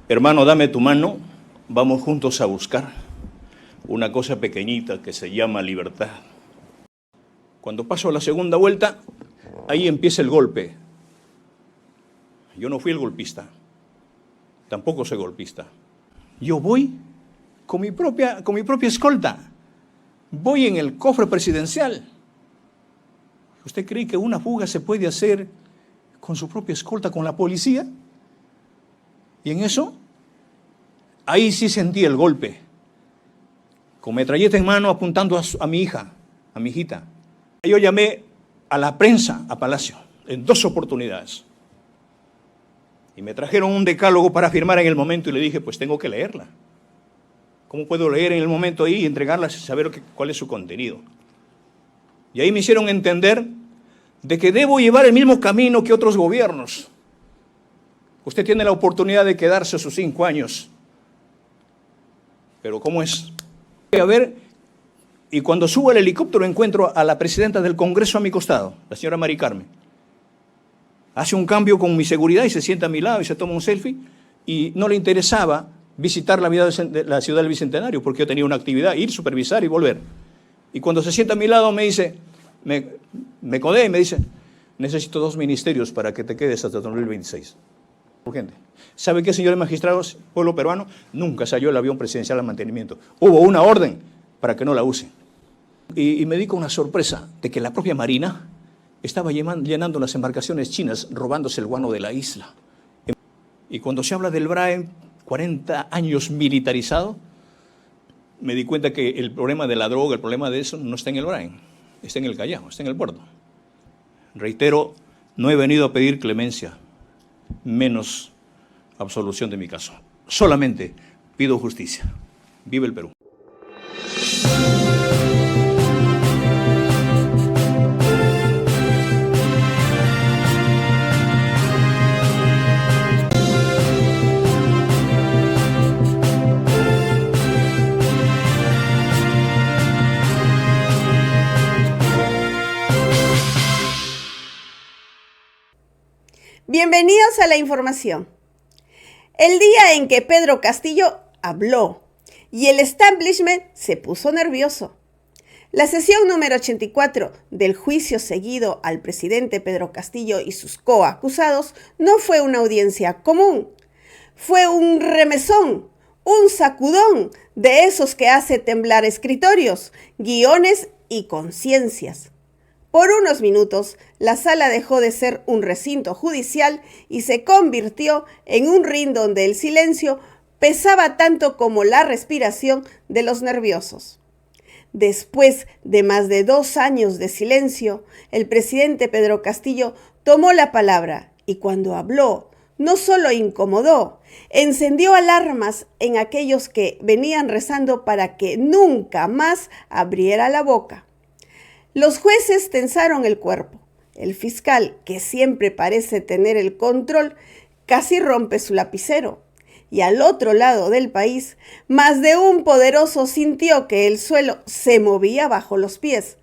Hermano, dame tu mano, vamos juntos a buscar una cosa pequeñita que se llama libertad. Cuando paso a la segunda vuelta, ahí empieza el golpe. Yo no fui el golpista, tampoco soy golpista. Yo voy con mi propia escolta, voy en el cofre presidencial. ¿Usted cree que una fuga se puede hacer con su propia escolta, con la policía? Y en eso, ahí sí sentí el golpe, con metralleta en mano apuntando a mi hija, a mi hijita. Yo llamé a la prensa a Palacio en 2 oportunidades. Y me trajeron un decálogo para firmar en el momento y le dije, pues tengo que leerla. ¿Cómo puedo leer en el momento ahí y entregarla sin saber cuál es su contenido? Y ahí me hicieron entender de que debo llevar el mismo camino que otros gobiernos. Usted tiene la oportunidad de quedarse sus 5 años. Pero ¿cómo es? A ver, y cuando subo al helicóptero encuentro a la presidenta del Congreso a mi costado, la señora Mari Carmen. Hace un cambio con mi seguridad y se sienta a mi lado y se toma un selfie y no le interesaba visitar la ciudad del Bicentenario porque yo tenía una actividad, ir, supervisar y volver. Y cuando se sienta a mi lado me dice, me codea y me dice, necesito 2 ministerios para que te quedes hasta 2026. Urgente. ¿Sabe qué, señores magistrados, pueblo peruano? Nunca salió el avión presidencial al mantenimiento. Hubo una orden para que no la usen. Y me di con una sorpresa de que la propia Marina estaba llenando las embarcaciones chinas, robándose el guano de la isla. Y cuando se habla del BRAE, 40 años militarizado, me di cuenta que el problema de la droga, el problema de eso, no está en el BRAE, está en el Callao, está en el puerto. Reitero, no he venido a pedir clemencia, menos absolución de mi caso. Solamente pido justicia. ¡Viva el Perú! Bienvenidos a la información. El día en que Pedro Castillo habló y el establishment se puso nervioso. La sesión número 84 del juicio seguido al presidente Pedro Castillo y sus coacusados no fue una audiencia común. Fue un remesón, un sacudón de esos que hace temblar escritorios, guiones y conciencias. Por unos minutos, la sala dejó de ser un recinto judicial y se convirtió en un ring donde el silencio pesaba tanto como la respiración de los nerviosos. Después de más de 2 años de silencio, el presidente Pedro Castillo tomó la palabra y cuando habló, no solo incomodó, encendió alarmas en aquellos que venían rezando para que nunca más abriera la boca. Los jueces tensaron el cuerpo. El fiscal, que siempre parece tener el control, casi rompe su lapicero. Y al otro lado del país, más de un poderoso sintió que el suelo se movía bajo los pies,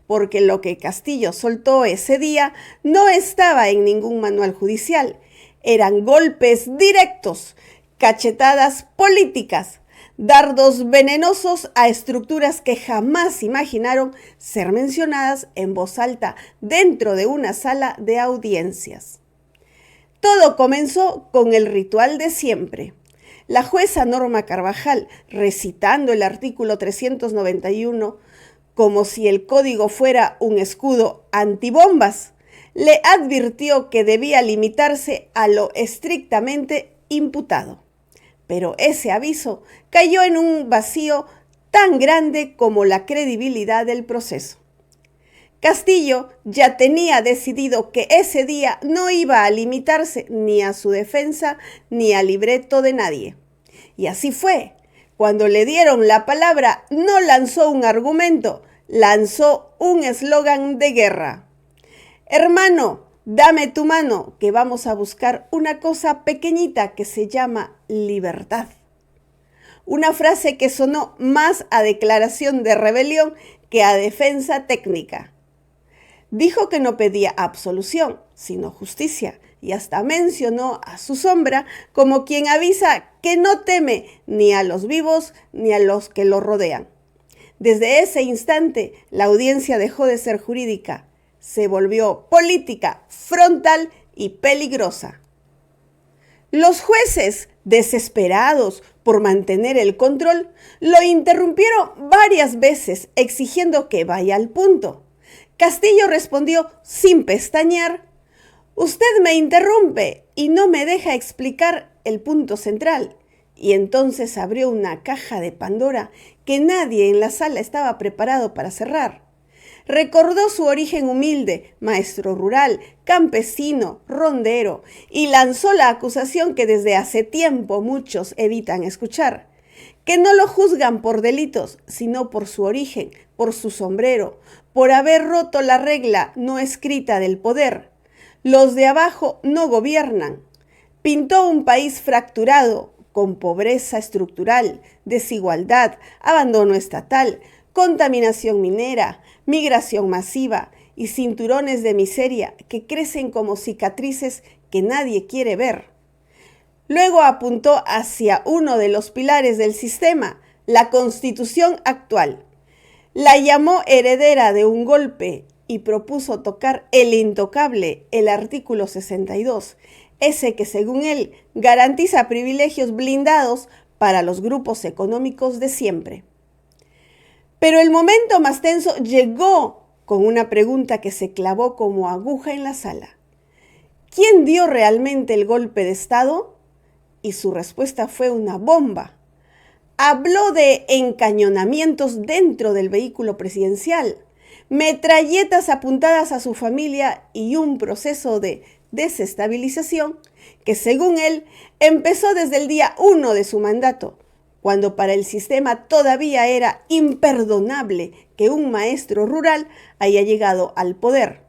porque lo que Castillo soltó ese día no estaba en ningún manual judicial. Eran golpes directos, cachetadas políticas, dardos venenosos a estructuras que jamás imaginaron ser mencionadas en voz alta dentro de una sala de audiencias. Todo comenzó con el ritual de siempre. La jueza Norma Carvajal, recitando el artículo 391 como si el código fuera un escudo antibombas, le advirtió que debía limitarse a lo estrictamente imputado. Pero ese aviso cayó en un vacío tan grande como la credibilidad del proceso. Castillo ya tenía decidido que ese día no iba a limitarse ni a su defensa ni al libreto de nadie. Y así fue. Cuando le dieron la palabra, no lanzó un argumento, lanzó un eslogan de guerra. Hermano, dame tu mano, que vamos a buscar una cosa pequeñita que se llama libertad. Una frase que sonó más a declaración de rebelión que a defensa técnica. Dijo que no pedía absolución, sino justicia, y hasta mencionó a su sombra como quien avisa que no teme ni a los vivos ni a los que lo rodean. Desde ese instante, la audiencia dejó de ser jurídica, se volvió política, frontal y peligrosa. Los jueces, desesperados por mantener el control, lo interrumpieron varias veces exigiendo que vaya al punto. Castillo respondió sin pestañear: «Usted me interrumpe y no me deja explicar el punto central». Y entonces abrió una caja de Pandora que nadie en la sala estaba preparado para cerrar. Recordó su origen humilde, maestro rural, campesino, rondero, y lanzó la acusación que desde hace tiempo muchos evitan escuchar: que no lo juzgan por delitos, sino por su origen, por su sombrero, por haber roto la regla no escrita del poder. Los de abajo no gobiernan. Pintó un país fracturado, con pobreza estructural, desigualdad, abandono estatal, contaminación minera, migración masiva y cinturones de miseria que crecen como cicatrices que nadie quiere ver. Luego apuntó hacia uno de los pilares del sistema, la Constitución actual. La llamó heredera de un golpe y propuso tocar el intocable, el artículo 62, ese que según él garantiza privilegios blindados para los grupos económicos de siempre. Pero el momento más tenso llegó con una pregunta que se clavó como aguja en la sala. ¿Quién dio realmente el golpe de Estado? Y su respuesta fue una bomba. Habló de encañonamientos dentro del vehículo presidencial, metralletas apuntadas a su familia y un proceso de desestabilización que, según él, empezó desde el día 1 de su mandato, cuando para el sistema todavía era imperdonable que un maestro rural haya llegado al poder.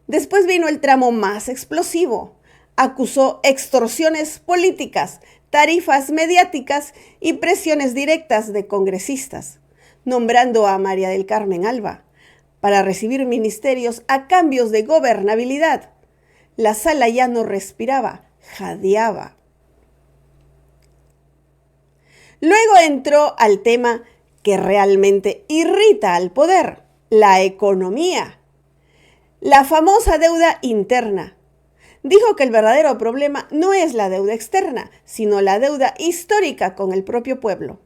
Después vino el tramo más explosivo. Acusó extorsiones políticas, tarifas mediáticas y presiones directas de congresistas, nombrando a María del Carmen Alba para recibir ministerios a cambios de gobernabilidad. La sala ya no respiraba, jadeaba. Luego entró al tema que realmente irrita al poder: la economía. La famosa deuda interna. Dijo que el verdadero problema no es la deuda externa, sino la deuda histórica con el propio pueblo.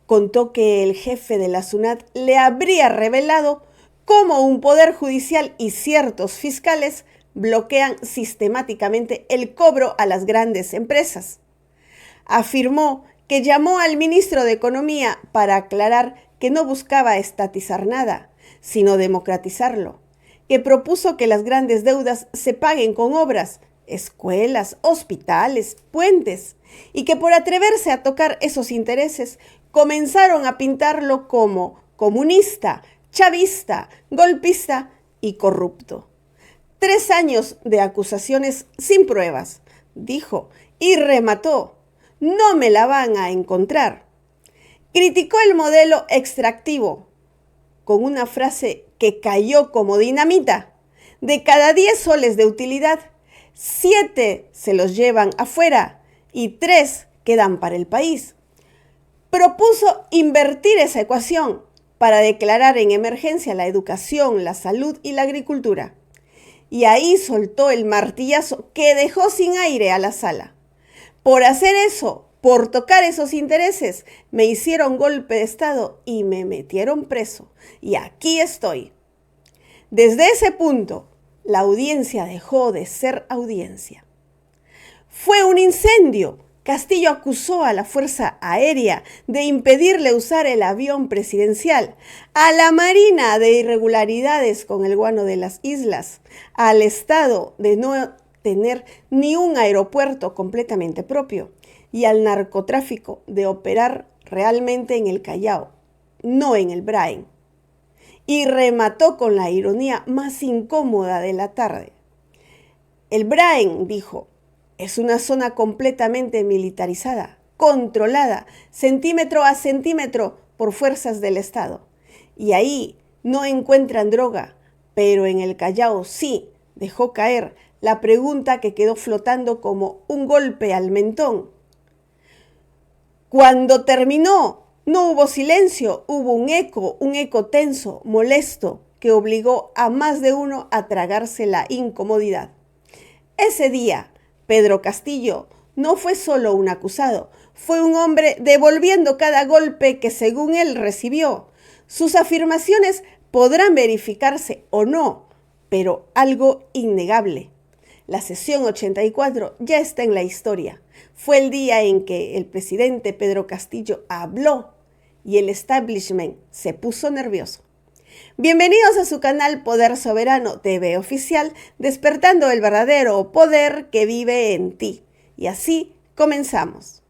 Contó que el jefe de la SUNAT le habría revelado cómo un poder judicial y ciertos fiscales bloquean sistemáticamente el cobro a las grandes empresas. Afirmó que llamó al ministro de Economía para aclarar que no buscaba estatizar nada, sino democratizarlo, que propuso que las grandes deudas se paguen con obras, escuelas, hospitales, puentes, y que por atreverse a tocar esos intereses comenzaron a pintarlo como comunista, chavista, golpista y corrupto. 3 años de acusaciones sin pruebas, dijo, y remató: no me la van a encontrar. Criticó el modelo extractivo con una frase que cayó como dinamita: de cada 10 soles de utilidad, 7 se los llevan afuera y 3 quedan para el país. Propuso invertir esa ecuación para declarar en emergencia la educación, la salud y la agricultura. Y ahí soltó el martillazo que dejó sin aire a la sala. Por hacer eso, por tocar esos intereses, me hicieron golpe de Estado y me metieron preso. Y aquí estoy. Desde ese punto, la audiencia dejó de ser audiencia. Fue un incendio. Castillo acusó a la Fuerza Aérea de impedirle usar el avión presidencial, a la Marina de irregularidades con el guano de las islas, al Estado de no tener ni un aeropuerto completamente propio y al narcotráfico de operar realmente en el Callao, no en el Brain. Y remató con la ironía más incómoda de la tarde. El Brain, dijo, es una zona completamente militarizada, controlada, centímetro a centímetro por fuerzas del Estado. Y ahí no encuentran droga, pero en el Callao sí, dejó caer la pregunta que quedó flotando como un golpe al mentón. Cuando terminó, no hubo silencio, hubo un eco tenso, molesto, que obligó a más de uno a tragarse la incomodidad. Ese día, Pedro Castillo no fue solo un acusado, fue un hombre devolviendo cada golpe que según él recibió. Sus afirmaciones podrán verificarse o no, pero algo innegable. La sesión 84 ya está en la historia. Fue el día en que el presidente Pedro Castillo habló y el establishment se puso nervioso. Bienvenidos a su canal Poder Soberano TV Oficial, despertando el verdadero poder que vive en ti. Y así comenzamos.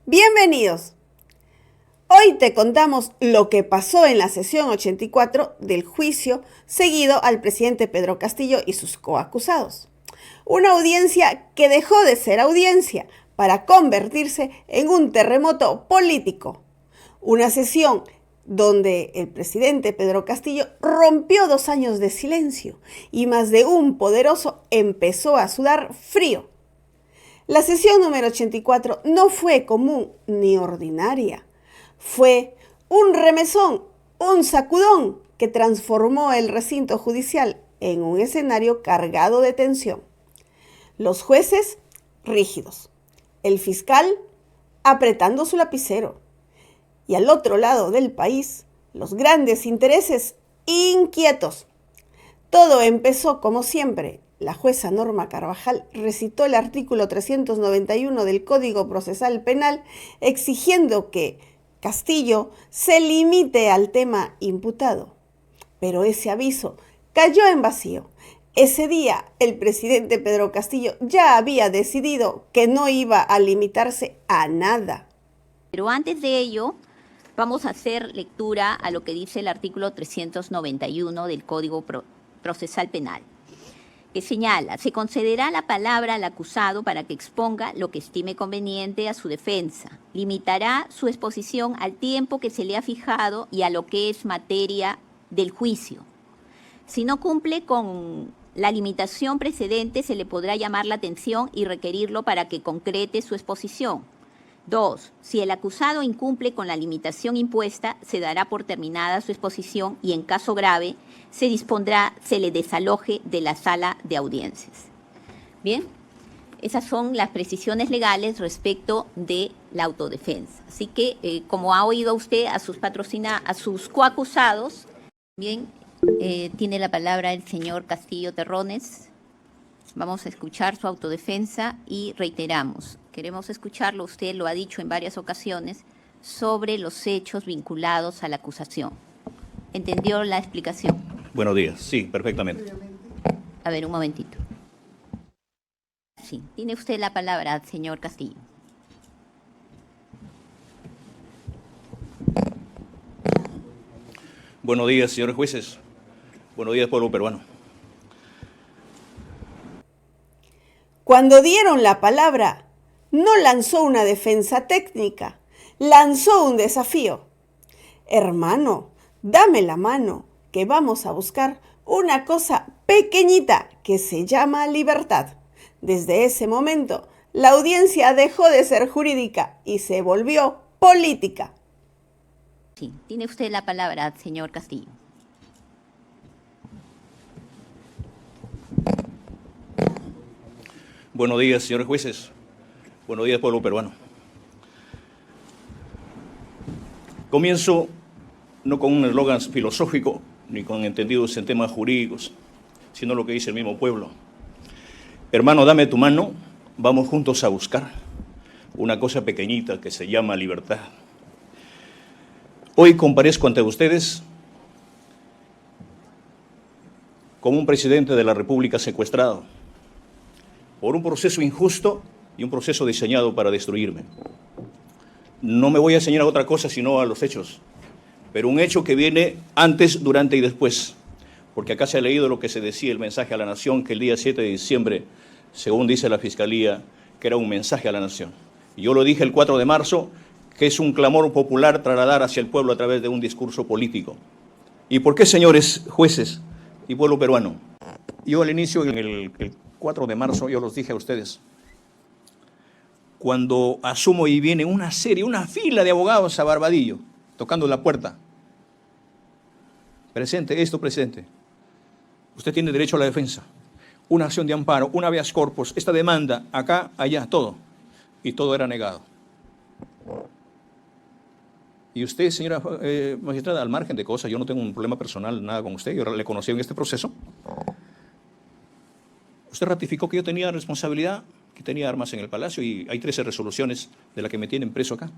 Bienvenidos. Hoy te contamos lo que pasó en la sesión 84 del juicio seguido al presidente Pedro Castillo y sus coacusados. Una audiencia que dejó de ser audiencia para convertirse en un terremoto político. Una sesión donde el presidente Pedro Castillo rompió 2 años de silencio y más de un poderoso empezó a sudar frío. La sesión número 84 no fue común ni ordinaria. Fue un remesón, un sacudón que transformó el recinto judicial en un escenario cargado de tensión. Los jueces rígidos, el fiscal apretando su lapicero y al otro lado del país los grandes intereses inquietos. Todo empezó como siempre. La jueza Norma Carvajal recitó el artículo 391 del Código Procesal Penal exigiendo que Castillo se limite al tema imputado. Pero ese aviso cayó en vacío. Ese día el presidente Pedro Castillo ya había decidido que no iba a limitarse a nada. Pero antes de ello, vamos a hacer lectura a lo que dice el artículo 391 del Código Procesal Penal, que señala: se concederá la palabra al acusado para que exponga lo que estime conveniente a su defensa. Limitará su exposición al tiempo que se le ha fijado y a lo que es materia del juicio. Si no cumple con la limitación precedente, se le podrá llamar la atención y requerirlo para que concrete su exposición. 2. Si el acusado incumple con la limitación impuesta, se dará por terminada su exposición y en caso grave se dispondrá se le desaloje de la sala de audiencias. Bien, esas son las precisiones legales respecto de la autodefensa. Así que, como ha oído usted a sus coacusados, bien, tiene la palabra el señor Castillo Terrones. Vamos a escuchar su autodefensa y reiteramos, queremos escucharlo, usted lo ha dicho en varias ocasiones, sobre los hechos vinculados a la acusación. ¿Entendió la explicación? Buenos días, sí, perfectamente. A ver, un momentito. Sí, tiene usted la palabra, señor Castillo. Buenos días, señores jueces. Buenos días, pueblo peruano. Cuando dieron la palabra, no lanzó una defensa técnica, lanzó un desafío. Hermano, dame la mano, que vamos a buscar una cosa pequeñita que se llama libertad. Desde ese momento, la audiencia dejó de ser jurídica y se volvió política. Sí, tiene usted la palabra, señor Castillo. Buenos días, señores jueces. Buenos días, pueblo peruano. Comienzo no con un eslogan filosófico ni con entendidos en temas jurídicos, sino lo que dice el mismo pueblo. Hermano, dame tu mano, vamos juntos a buscar una cosa pequeñita que se llama libertad. Hoy comparezco ante ustedes como un presidente de la República secuestrado por un proceso injusto y un proceso diseñado para destruirme. No me voy a enseñar a otra cosa sino a los hechos, pero un hecho que viene antes, durante y después, porque acá se ha leído lo que se decía, el mensaje a la nación, que el día 7 de diciembre, según dice la Fiscalía, que era un mensaje a la nación. Y yo lo dije el 4 de marzo, que es un clamor popular trasladar hacia el pueblo a través de un discurso político. ¿Y por qué, señores jueces y pueblo peruano? Yo al inicio, el 4 de marzo, yo los dije a ustedes, cuando asumo y viene una fila de abogados a Barbadillo, tocando la puerta. Presente, presente. Usted tiene derecho a la defensa, una acción de amparo, un habeas corpus, esta demanda, acá, allá, todo. Y todo era negado. Y usted, señora magistrada, al margen de cosas, yo no tengo un problema personal, nada con usted, yo le conocí en este proceso. Usted ratificó que yo tenía responsabilidad, que tenía armas en el palacio, y hay 13 resoluciones de las que me tienen preso acá.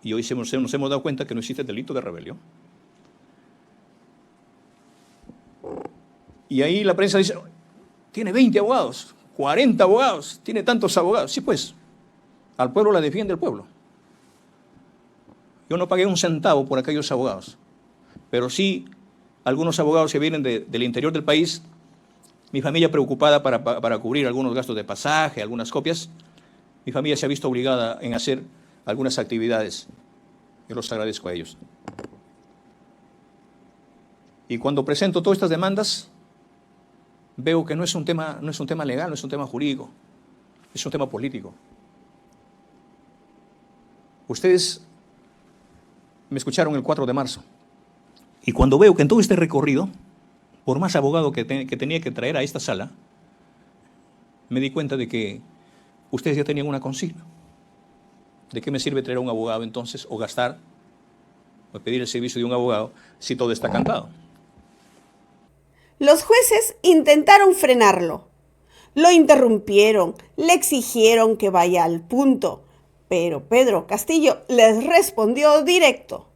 Y hoy nos hemos dado cuenta que no existe delito de rebelión. Y ahí la prensa dice, tiene 20 abogados, 40 abogados, tiene tantos abogados. Sí, pues, al pueblo la defiende el pueblo. Yo no pagué un centavo por aquellos abogados, pero sí algunos abogados que vienen del interior del país, mi familia preocupada para cubrir algunos gastos de pasaje, algunas copias, mi familia se ha visto obligada en hacer algunas actividades. Yo los agradezco a ellos. Y cuando presento todas estas demandas, veo que no es un tema legal, no es un tema jurídico, es un tema político. Ustedes me escucharon el 4 de marzo. Y cuando veo que en todo este recorrido, por más abogado que tenía que traer a esta sala, me di cuenta de que ustedes ya tenían una consigna. ¿De qué me sirve traer a un abogado entonces, o gastar, o pedir el servicio de un abogado, si todo está cantado? Los jueces intentaron frenarlo. Lo interrumpieron, le exigieron que vaya al punto, pero Pedro Castillo les respondió directo.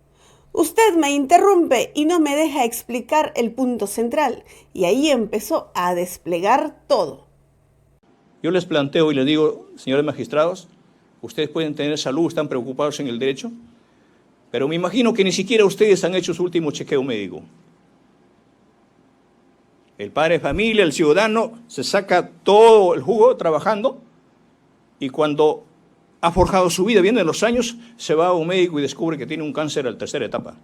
Usted me interrumpe y no me deja explicar el punto central. Y ahí empezó a desplegar todo. Yo les planteo y les digo, señores magistrados, ustedes pueden tener salud, están preocupados en el derecho, pero me imagino que ni siquiera ustedes han hecho su último chequeo médico. El padre de familia, el ciudadano, se saca todo el jugo trabajando, y cuando ha forjado su vida, vienen los años, se va a un médico y descubre que tiene un cáncer a la tercera etapa.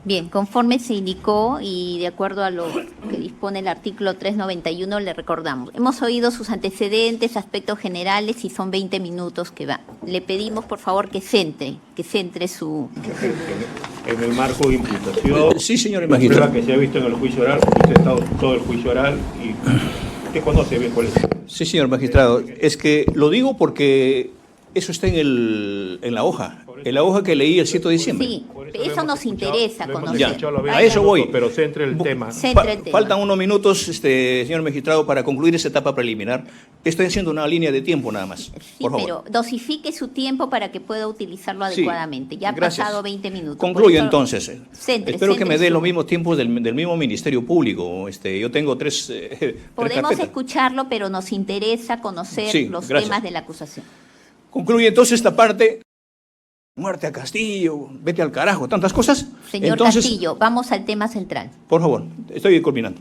Bien, conforme se indicó y de acuerdo a lo que dispone el artículo 391, le recordamos. Hemos oído sus antecedentes, aspectos generales, y son 20 minutos que va. Le pedimos, por favor, que centre su... En el marco de imputación, Sí, señor la magistrado. prueba que se ha visto en el juicio oral, usted ha estado todo el juicio oral y usted conoce bien cuál es. Sí, señor magistrado. Es que lo digo porque eso está en la hoja que leí el 7 de diciembre. Sí, eso nos interesa conocer. A eso voy. Pero centre el tema. Centre el tema. Faltan unos minutos, señor magistrado, para concluir esa etapa preliminar. Estoy haciendo una línea de tiempo nada más. Sí, por favor. pero dosifique su tiempo para que pueda utilizarlo Sí, adecuadamente. Ya ha gracias. pasado 20 minutos. Concluyo Por eso, entonces. Espero que me dé su- los mismos tiempos del mismo Ministerio Público. Yo tengo tres Podemos carpetas. escucharlo, pero nos interesa conocer Sí, los gracias. temas de la acusación. Concluye entonces esta parte. Muerte a Castillo, vete al carajo, tantas cosas. Señor Entonces, Castillo, vamos al tema central. por favor, estoy culminando.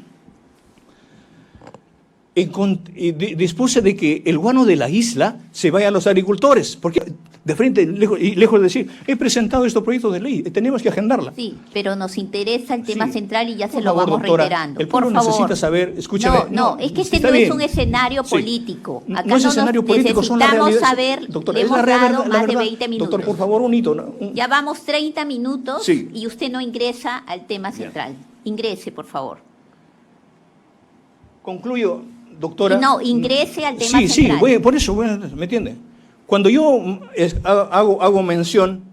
dispuse de que el guano de la isla se vaya a los agricultores, porque de frente, lejos de decir, he presentado estos proyectos de ley, tenemos que agendarla. Sí, pero nos interesa el tema Sí. central y ya Por se lo favor, vamos doctora, reiterando. el Por pueblo favor. necesita saber, escúchame. No, es que este está no es bien. un escenario Sí. político. Acá No es no escenario nos político, son las necesitamos realidades. saber, Doctora, le es la hemos verdad, dado la más de verdad. 20 minutos. Doctor, por favor, un hito. ¿no? Ya vamos 30 minutos Sí. y usted no ingresa al tema central. Ingrese, por favor. Concluyo, doctora. No, ingrese al tema sí, central. Sí, por eso, ¿me entiende? Cuando yo hago mención,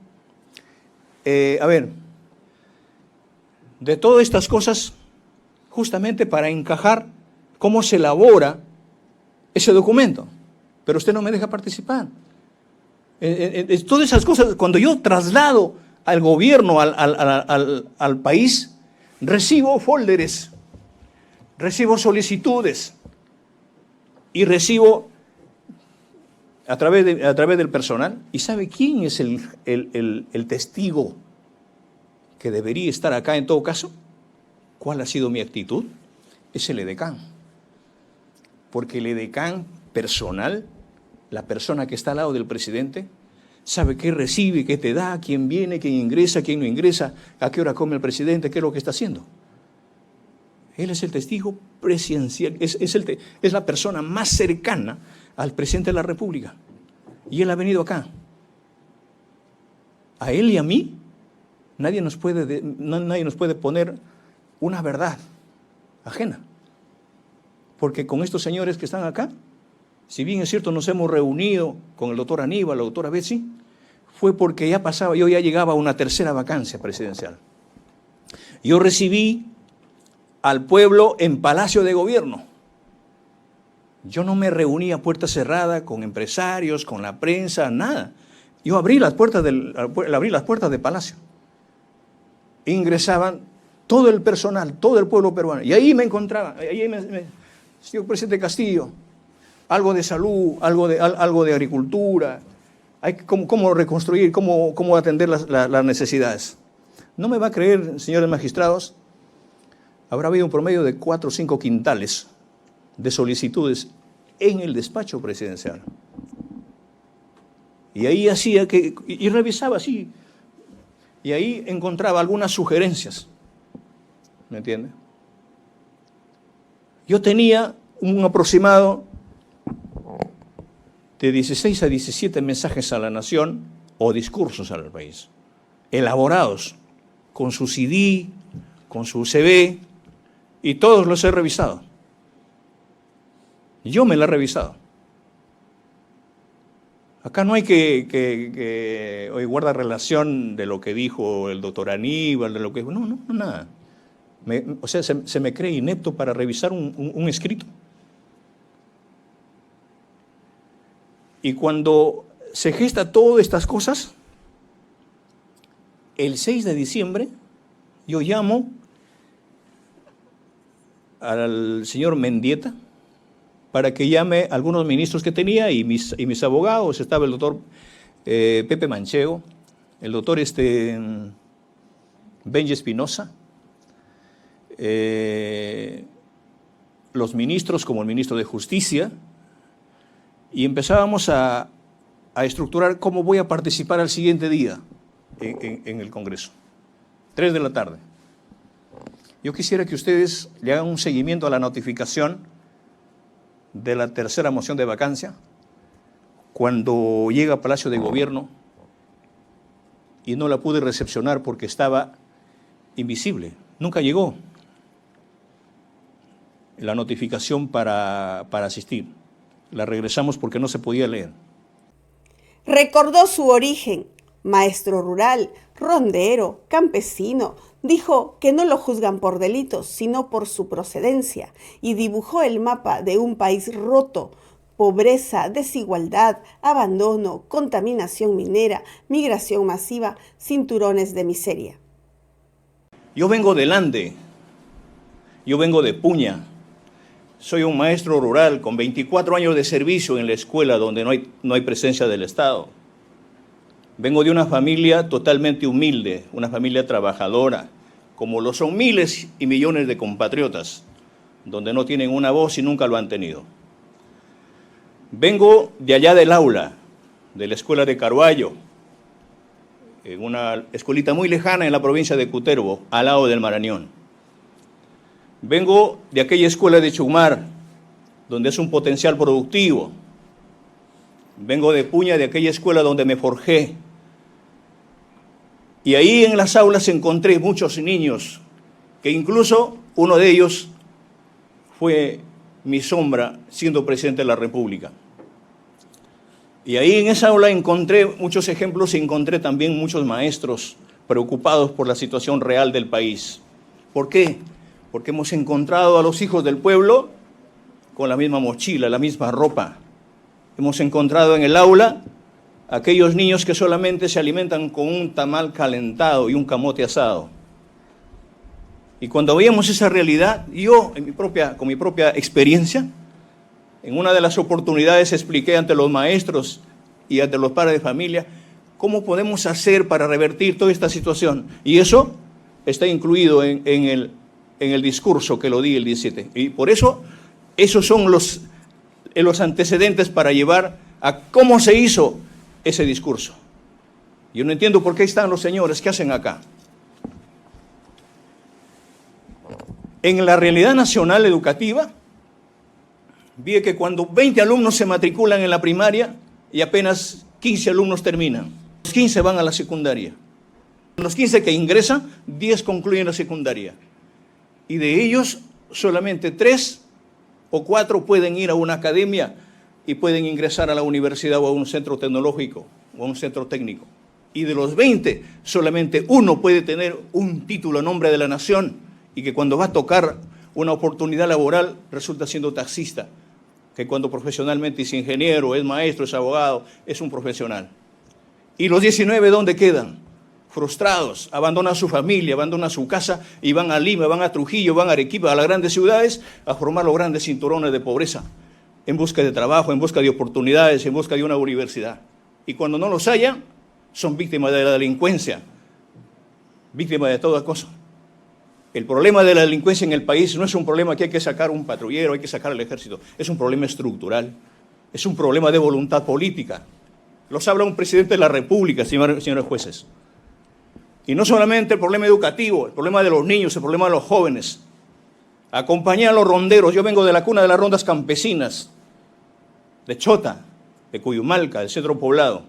a ver, de todas estas cosas, justamente para encajar cómo se elabora ese documento, pero usted no me deja participar. Todas esas cosas, cuando yo traslado al gobierno, al país, recibo folders, recibo solicitudes y recibo a través del personal. ¿Y sabe quién es el testigo que debería estar acá en todo caso? ¿Cuál ha sido mi actitud? Es el edecán. Porque el edecán personal, la persona que está al lado del presidente, sabe qué recibe, qué te da, quién viene, quién ingresa, quién no ingresa, a qué hora come el presidente, qué es lo que está haciendo. Él es el testigo presidencial, es la persona más cercana al presidente de la República. Y él ha venido acá. A él y a mí, nadie nos puede poner una verdad ajena. Porque con estos señores que están acá, si bien es cierto nos hemos reunido con el doctor Aníbal, la doctora Betsy, fue porque yo ya llegaba a una tercera vacancia presidencial. Yo recibí al pueblo en Palacio de Gobierno. Yo no me reuní a puerta cerrada con empresarios, con la prensa, nada. Yo abrí las puertas de Palacio. Ingresaban todo el personal, todo el pueblo peruano. Y ahí me encontraba, señor presidente Castillo, algo de salud, algo de agricultura, cómo reconstruir, cómo atender las necesidades. No me va a creer, señores magistrados, habrá habido un promedio de 4 o 5 quintales de solicitudes en el despacho presidencial. Y ahí y revisaba así, y ahí encontraba algunas sugerencias, ¿me entiende? Yo tenía un aproximado de 16 a 17 mensajes a la nación o discursos al país, elaborados con su CD, con su CV, y todos los he revisado. Yo me la he revisado. Acá no hay que hoy guarda relación de lo que dijo el doctor Aníbal, de lo que... No, nada. O sea, se me cree inepto para revisar un escrito. Y cuando se gesta todas estas cosas, el 6 de diciembre yo llamo al señor Mendieta para que llame a algunos ministros que tenía y mis abogados. Estaba el doctor Pepe Manchego, el doctor Benji Espinosa, los ministros como el ministro de Justicia, y empezábamos a estructurar cómo voy a participar al siguiente día en el Congreso, 3 de la tarde. Yo quisiera que ustedes le hagan un seguimiento a la notificación de la tercera moción de vacancia, cuando llega a Palacio de Gobierno, y no la pude recepcionar porque estaba invisible. Nunca llegó la notificación para asistir. La regresamos porque no se podía leer. Recordó su origen, maestro rural, rondero, campesino. Dijo que no lo juzgan por delitos, sino por su procedencia, y dibujó el mapa de un país roto: pobreza, desigualdad, abandono, contaminación minera, migración masiva, cinturones de miseria. Yo vengo del Ande, yo vengo de Puña, soy un maestro rural con 24 años de servicio en la escuela donde no hay presencia del Estado. Vengo de una familia totalmente humilde, una familia trabajadora, como lo son miles y millones de compatriotas. donde no tienen una voz y nunca lo han tenido. Vengo de allá del aula, de la escuela de Carvalho, en una escuelita muy lejana en la provincia de Cutervo, al lado del Marañón. Vengo de aquella escuela de Chumar, donde es un potencial productivo. Vengo de Puña, de aquella escuela donde me forjé. Y ahí en las aulas encontré muchos niños, que incluso uno de ellos fue mi sombra siendo presidente de la República. Y ahí en esa aula encontré muchos ejemplos y encontré también muchos maestros preocupados por la situación real del país. ¿Por qué? Porque hemos encontrado a los hijos del pueblo con la misma mochila, la misma ropa. Hemos encontrado en el aula a aquellos niños que solamente se alimentan con un tamal calentado y un camote asado. Y cuando veíamos esa realidad, yo con mi propia experiencia, en una de las oportunidades expliqué ante los maestros y ante los padres de familia cómo podemos hacer para revertir toda esta situación. Y eso está incluido en el discurso que lo di el 17. Y por eso, esos son los antecedentes para llevar a cómo se hizo ese discurso. Yo no entiendo por qué están los señores, ¿qué hacen acá? En la realidad nacional educativa, vi que cuando 20 alumnos se matriculan en la primaria y apenas 15 alumnos terminan, los 15 van a la secundaria. Los 15 que ingresan, 10 concluyen la secundaria. Y de ellos, solamente 3 o 4 pueden ir a una academia y pueden ingresar a la universidad o a un centro tecnológico o a un centro técnico. Y de los 20, solamente 1 puede tener un título a nombre de la nación y que cuando va a tocar una oportunidad laboral resulta siendo taxista, que cuando profesionalmente es ingeniero, es maestro, es abogado, es un profesional. ¿Y los 19 dónde quedan? Frustrados, abandonan su familia, abandonan su casa y van a Lima, van a Trujillo, van a Arequipa, a las grandes ciudades, a formar los grandes cinturones de pobreza, en busca de trabajo, en busca de oportunidades, en busca de una universidad. Y cuando no los hallan, son víctimas de la delincuencia, víctimas de toda cosa. El problema de la delincuencia en el país no es un problema que hay que sacar un patrullero, hay que sacar al ejército, es un problema estructural, es un problema de voluntad política. Los habla un presidente de la República, señores jueces. Y no solamente el problema educativo, el problema de los niños, el problema de los jóvenes. Acompañar a los ronderos. Yo vengo de la cuna de las rondas campesinas, de Chota, de Cuyumalca, del centro poblado.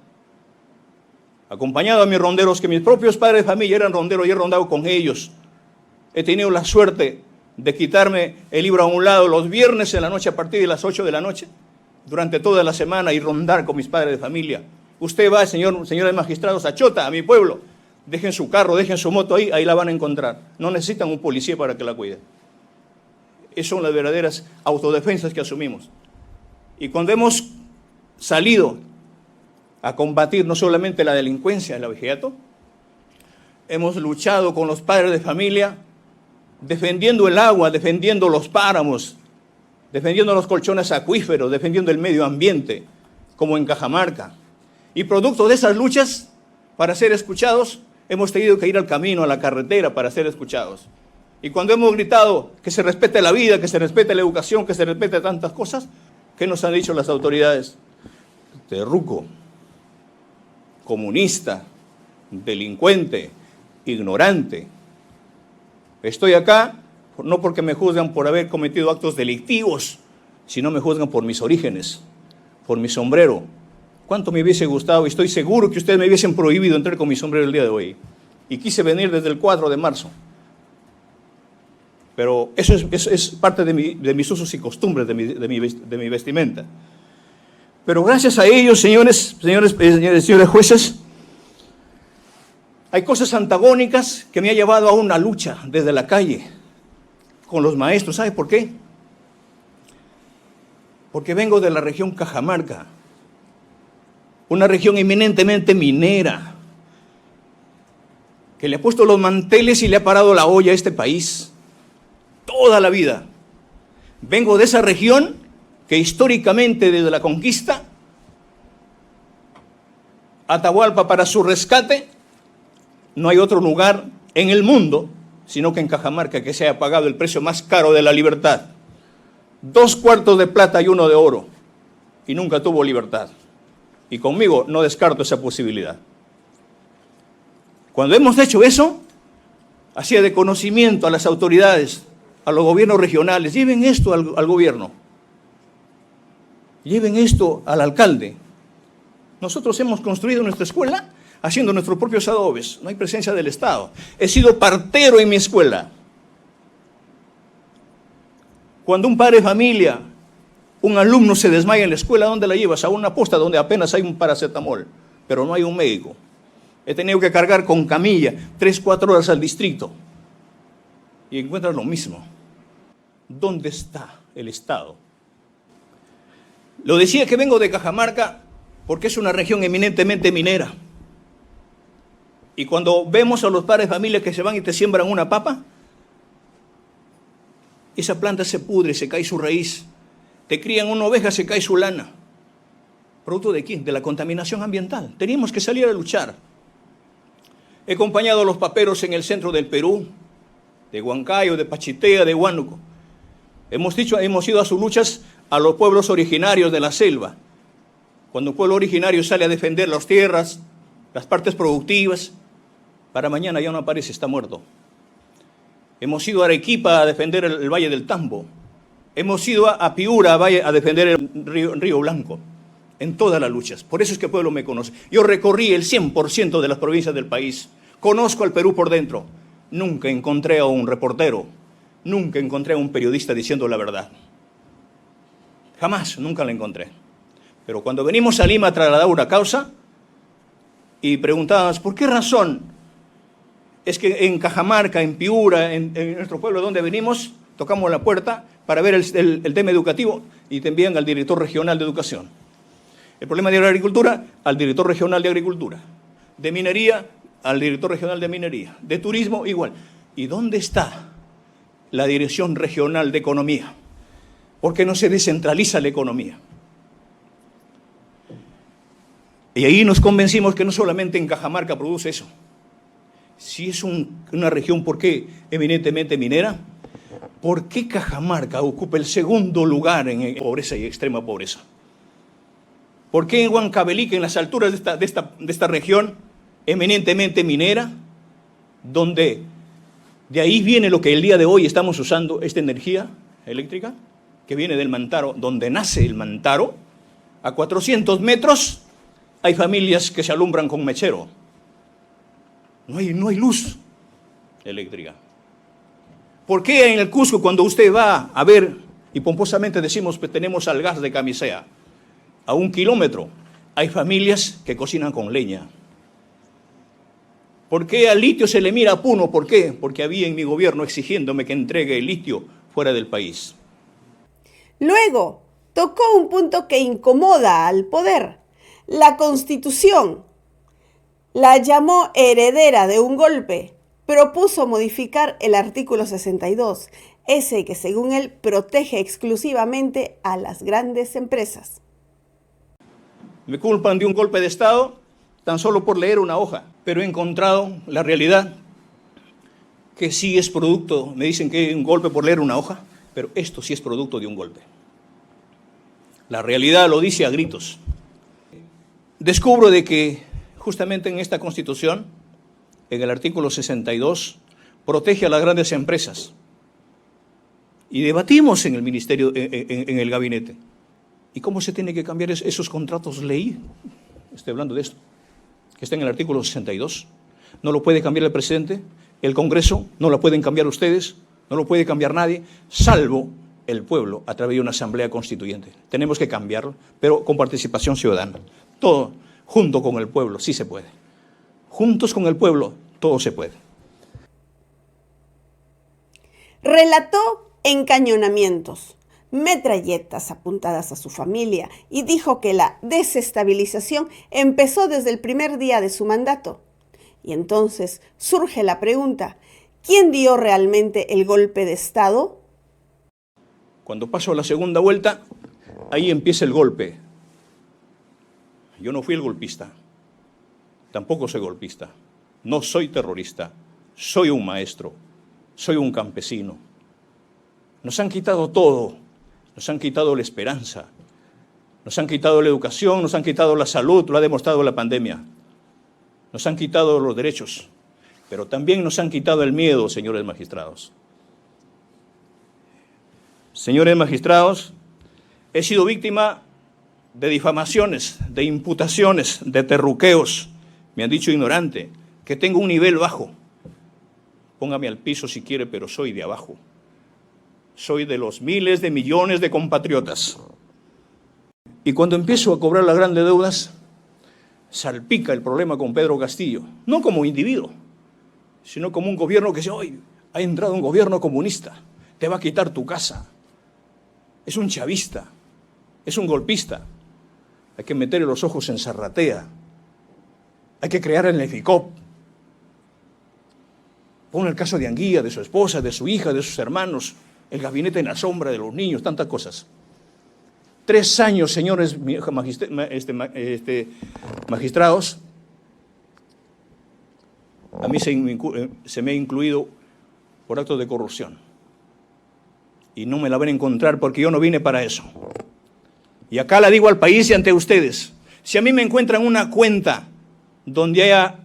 Acompañado a mis ronderos, que mis propios padres de familia eran ronderos y he rondado con ellos. He tenido la suerte de quitarme el libro a un lado los viernes en la noche a partir de las 8 de la noche, durante toda la semana y rondar con mis padres de familia. Usted va, señores magistrados, a Chota, a mi pueblo. Dejen su carro, dejen su moto ahí la van a encontrar. No necesitan un policía para que la cuide. Esas son las verdaderas autodefensas que asumimos. Y cuando hemos salido a combatir no solamente la delincuencia, el abigeato, hemos luchado con los padres de familia, defendiendo el agua, defendiendo los páramos, defendiendo los colchones acuíferos, defendiendo el medio ambiente, como en Cajamarca. Y producto de esas luchas, para ser escuchados, hemos tenido que ir al camino, a la carretera, para ser escuchados. Y cuando hemos gritado que se respete la vida, que se respete la educación, que se respete tantas cosas, ¿qué nos han dicho las autoridades? Terruco, comunista, delincuente, ignorante. Estoy acá no porque me juzgan por haber cometido actos delictivos, sino me juzgan por mis orígenes, por mi sombrero. ¿Cuánto me hubiese gustado? Y estoy seguro que ustedes me hubiesen prohibido entrar con mi sombrero el día de hoy. Y quise venir desde el 4 de marzo. Pero eso es parte de mis usos y costumbres, de mi vestimenta. Pero gracias a ellos, señores jueces, hay cosas antagónicas que me han llevado a una lucha desde la calle con los maestros. ¿Sabe por qué? Porque vengo de la región Cajamarca, una región eminentemente minera, que le ha puesto los manteles y le ha parado la olla a este país toda la vida. Vengo de esa región que históricamente desde la conquista, Atahualpa para su rescate, no hay otro lugar en el mundo, sino que en Cajamarca, que se haya pagado el precio más caro de la libertad. 2 cuartos de plata y 1 de oro, y nunca tuvo libertad. Y conmigo no descarto esa posibilidad. Cuando hemos hecho eso, hacía de conocimiento a las autoridades, a los gobiernos regionales, lleven esto al gobierno, lleven esto al alcalde. Nosotros hemos construido nuestra escuela haciendo nuestros propios adobes, no hay presencia del Estado. He sido partero en mi escuela. Cuando un padre de familia, un alumno se desmaya en la escuela, ¿dónde la llevas? A una posta donde apenas hay un paracetamol, pero no hay un médico. He tenido que cargar con camilla 3-4 horas al distrito. Y encuentras lo mismo. ¿Dónde está el Estado? Lo decía que vengo de Cajamarca porque es una región eminentemente minera. Y cuando vemos a los padres de familia que se van y te siembran una papa, esa planta se pudre, se cae su raíz. Te crían una oveja, se cae su lana. ¿Producto de quién? De la contaminación ambiental. Teníamos que salir a luchar. He acompañado a los paperos en el centro del Perú, de Huancayo, de Pachitea, de Huánuco. Hemos ido a sus luchas a los pueblos originarios de la selva. Cuando un pueblo originario sale a defender las tierras, las partes productivas, para mañana ya no aparece, está muerto. Hemos ido a Arequipa a defender el Valle del Tambo. Hemos ido a Piura a defender el Río Blanco. En todas las luchas. Por eso es que el pueblo me conoce. Yo recorrí el 100% de las provincias del país. Conozco al Perú por dentro. Nunca encontré a un reportero, nunca encontré a un periodista diciendo la verdad. Jamás, nunca la encontré. Pero cuando venimos a Lima a trasladar una causa y preguntábamos, ¿por qué razón es que en Cajamarca, en Piura, en nuestro pueblo donde venimos, tocamos la puerta para ver el tema educativo y te envían al director regional de educación? El problema de agricultura, al director regional de agricultura. De minería, al director regional de minería. De turismo, igual. ¿Y dónde está la dirección regional de economía? ¿Por qué no se descentraliza la economía? Y ahí nos convencimos que no solamente en Cajamarca produce eso. Si es una región, ¿por qué eminentemente minera? ¿Por qué Cajamarca ocupa el segundo lugar en pobreza y extrema pobreza? ¿Por qué en Huancavelica, en las alturas de esta región eminentemente minera, donde de ahí viene lo que el día de hoy estamos usando, esta energía eléctrica, que viene del Mantaro, donde nace el Mantaro, a 400 metros hay familias que se alumbran con mechero. No hay luz eléctrica. ¿Por qué en el Cusco, cuando usted va a ver, y pomposamente decimos que tenemos al gas de Camisea, a 1 kilómetro, hay familias que cocinan con leña? ¿Por qué al litio se le mira a Puno? ¿Por qué? Porque había en mi gobierno exigiéndome que entregue el litio fuera del país. Luego, tocó un punto que incomoda al poder, la Constitución. La llamó heredera de un golpe. Propuso modificar el artículo 62, ese que según él protege exclusivamente a las grandes empresas. Me culpan de un golpe de Estado tan solo por leer una hoja, pero he encontrado la realidad que sí es producto, me dicen que es un golpe por leer una hoja, pero esto sí es producto de un golpe. La realidad lo dice a gritos. Descubro de que justamente en esta Constitución, en el artículo 62, protege a las grandes empresas. Y debatimos en el ministerio, en el gabinete. ¿Y cómo se tiene que cambiar esos contratos ley? Estoy hablando de esto, que está en el artículo 62. No lo puede cambiar el presidente, el Congreso, no lo pueden cambiar ustedes, no lo puede cambiar nadie, salvo el pueblo a través de una asamblea constituyente. Tenemos que cambiarlo, pero con participación ciudadana. Todo junto con el pueblo, sí se puede. Juntos con el pueblo, todo se puede. Relató encañonamientos, metralletas apuntadas a su familia y dijo que la desestabilización empezó desde el primer día de su mandato. Y entonces surge la pregunta, ¿quién dio realmente el golpe de Estado? Cuando paso a la segunda vuelta, ahí empieza el golpe. Yo no fui el golpista, tampoco soy golpista, no soy terrorista, soy un maestro, soy un campesino. Nos han quitado todo, nos han quitado la esperanza, nos han quitado la educación, nos han quitado la salud, lo ha demostrado la pandemia. Nos han quitado los derechos, pero también nos han quitado el miedo, señores magistrados. Señores magistrados, he sido víctima de difamaciones, de imputaciones, de terruqueos. Me han dicho ignorante, que tengo un nivel bajo. Póngame al piso si quiere, pero soy de abajo. Soy de los miles de millones de compatriotas. Y cuando empiezo a cobrar las grandes deudas, salpica el problema con Pedro Castillo. No como individuo, sino como un gobierno que dice, hoy ha entrado un gobierno comunista, te va a quitar tu casa. Es un chavista, es un golpista. Hay que meterle los ojos en Zarratea. Hay que crear el Neficop. Pon el caso de Anguía, de su esposa, de su hija, de sus hermanos, el gabinete en la sombra de los niños, tantas cosas. 3 años, señores magistrados, a mí se me ha incluido por actos de corrupción. Y no me la van a encontrar porque yo no vine para eso. Y acá la digo al país y ante ustedes. Si a mí me encuentran una cuenta donde haya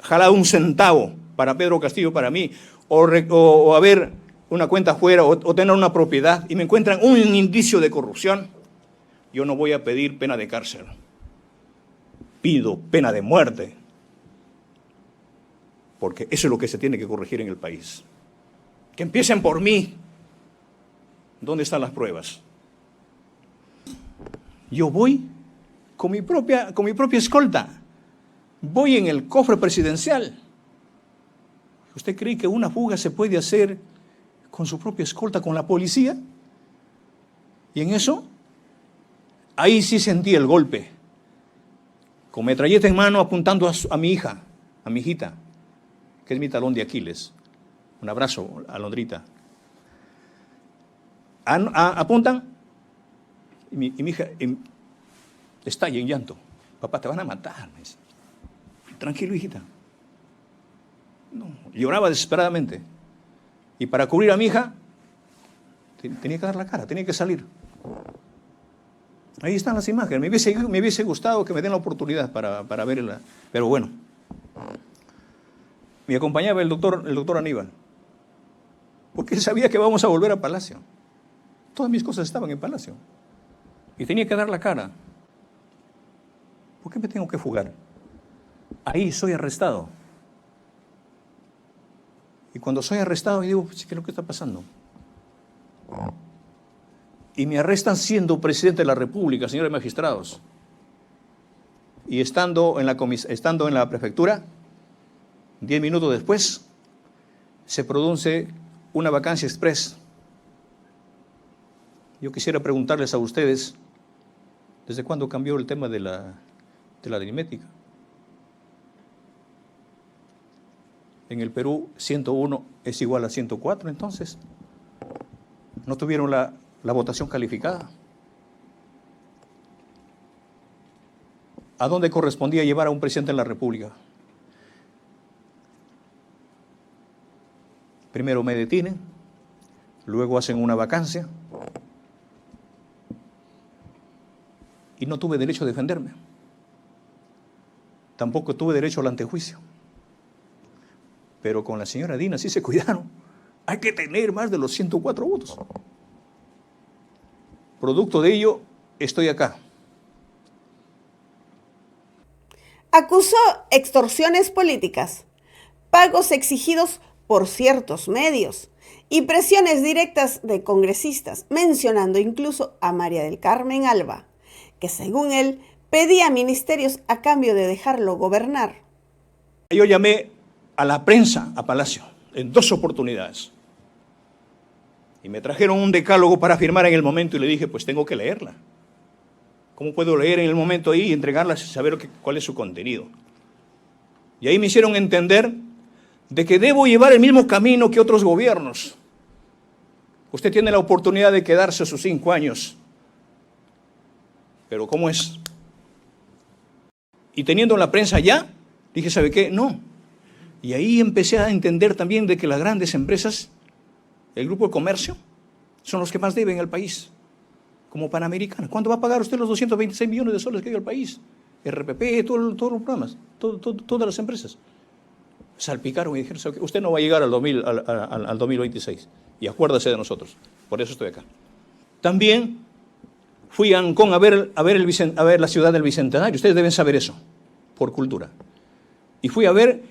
jalado un centavo para Pedro Castillo, para mí, o haber una cuenta afuera, o tener una propiedad, y me encuentran un indicio de corrupción, yo no voy a pedir pena de cárcel. Pido pena de muerte. Porque eso es lo que se tiene que corregir en el país. Que empiecen por mí. ¿Dónde están las pruebas? Yo voy con mi propia escolta. Voy en el cofre presidencial. ¿Usted cree que una fuga se puede hacer con su propia escolta, con la policía? Y en eso, ahí sí sentí el golpe. Con metralleta en mano apuntando a mi hija, a mi hijita, que es mi talón de Aquiles. Un abrazo, Alondrita. Apuntan y mi hija estalla en llanto. Papá, te van a matar. Me dice. Tranquilo, hijita. No, lloraba desesperadamente. Y para cubrir a mi hija, tenía que dar la cara, tenía que salir. Ahí están las imágenes. Me hubiese gustado que me den la oportunidad para verla. Pero bueno. Me acompañaba el doctor Aníbal. Porque él sabía que vamos a volver a Palacio. Todas mis cosas estaban en Palacio. Y tenía que dar la cara. ¿Por qué me tengo que fugar? Ahí soy arrestado. Y cuando soy arrestado, yo digo, ¿qué es lo que está pasando? Y me arrestan siendo presidente de la República, señores magistrados. Y estando en la prefectura, 10 minutos después, se produce una vacancia express. Yo quisiera preguntarles a ustedes, ¿desde cuándo cambió el tema de la aritmética? En el Perú, 101 es igual a 104, entonces. ¿No tuvieron la votación calificada? ¿A dónde correspondía llevar a un presidente de la República? Primero me detienen, luego hacen una vacancia y no tuve derecho a defenderme. Tampoco tuve derecho al antejuicio. Pero con la señora Dina sí se cuidaron. Hay que tener más de los 104 votos. Producto de ello, estoy acá. Acusó extorsiones políticas, pagos exigidos por ciertos medios y presiones directas de congresistas, mencionando incluso a María del Carmen Alba, que según él pedía ministerios a cambio de dejarlo gobernar. Yo llamé a la prensa a Palacio en 2 oportunidades. Y me trajeron un decálogo para firmar en el momento y le dije, pues tengo que leerla. ¿Cómo puedo leer en el momento ahí y entregarla sin saber cuál es su contenido? Y ahí me hicieron entender de que debo llevar el mismo camino que otros gobiernos. Usted tiene la oportunidad de quedarse sus 5 años. Pero ¿cómo es? Y teniendo la prensa ya, dije, ¿sabe qué? No. Y ahí empecé a entender también de que las grandes empresas, el grupo de comercio, son los que más deben al país. como Panamericana. ¿Cuánto va a pagar usted los 226 millones de soles que dio el país? RPP, todos los programas, todas las empresas. Salpicaron y dijeron, usted no va a llegar al 2026. Y acuérdese de nosotros. Por eso estoy acá. También fui a Ancón a ver la ciudad del Bicentenario. Ustedes deben saber eso, por cultura. Y fui a ver,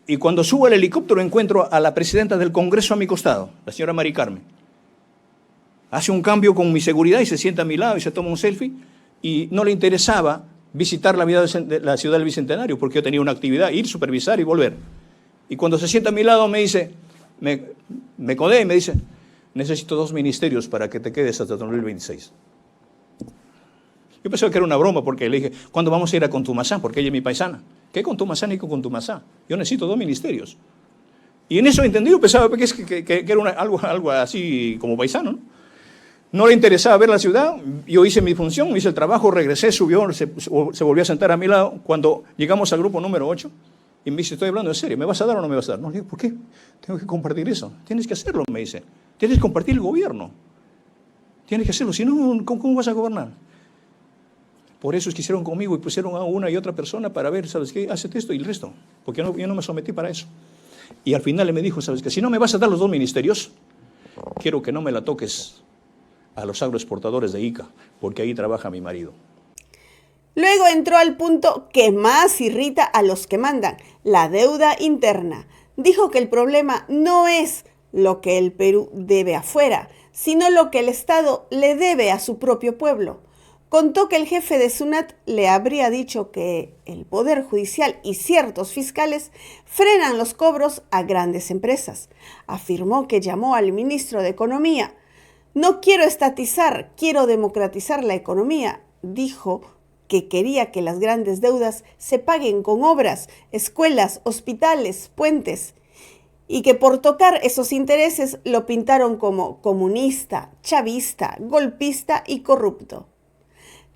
y cuando subo al helicóptero encuentro a la presidenta del Congreso a mi costado, la señora Mari Carmen. Hace un cambio con mi seguridad y se sienta a mi lado y se toma un selfie. Y no le interesaba visitar la ciudad del Bicentenario porque yo tenía una actividad, ir, supervisar y volver. Y cuando se sienta a mi lado me dice, me codea y me dice, necesito 2 ministerios para que te quedes hasta 2026. Yo pensaba que era una broma porque le dije, ¿cuándo vamos a ir a Contumazá? Porque ella es mi paisana. ¿Qué Contumazá ni Contumazá? Yo necesito 2 ministerios. Y en eso entendí, yo pensaba que era algo así como paisano, ¿no? No le interesaba ver la ciudad, yo hice mi función, hice el trabajo, regresé, subió, se volvió a sentar a mi lado. Cuando llegamos al grupo número 8, y me dice, estoy hablando en serio, ¿me vas a dar o no me vas a dar? No, le digo, ¿por qué? Tengo que compartir eso. Tienes que hacerlo, me dice. Tienes que compartir el gobierno. Tienes que hacerlo, si no, ¿cómo vas a gobernar? Por eso es que hicieron conmigo y pusieron a una y otra persona para ver, ¿sabes qué? Hacete esto y el resto. Porque yo no me sometí para eso. Y al final él me dijo, ¿sabes qué? Si no me vas a dar los 2 ministerios, quiero que no me la toques a los agroexportadores de Ica, porque ahí trabaja mi marido. Luego entró al punto que más irrita a los que mandan, la deuda interna. Dijo que el problema no es lo que el Perú debe afuera, sino lo que el Estado le debe a su propio pueblo. Contó que el jefe de SUNAT le habría dicho que el Poder Judicial y ciertos fiscales frenan los cobros a grandes empresas. Afirmó que llamó al ministro de Economía. No quiero estatizar, quiero democratizar la economía. Dijo que quería que las grandes deudas se paguen con obras, escuelas, hospitales, puentes, y que por tocar esos intereses lo pintaron como comunista, chavista, golpista y corrupto.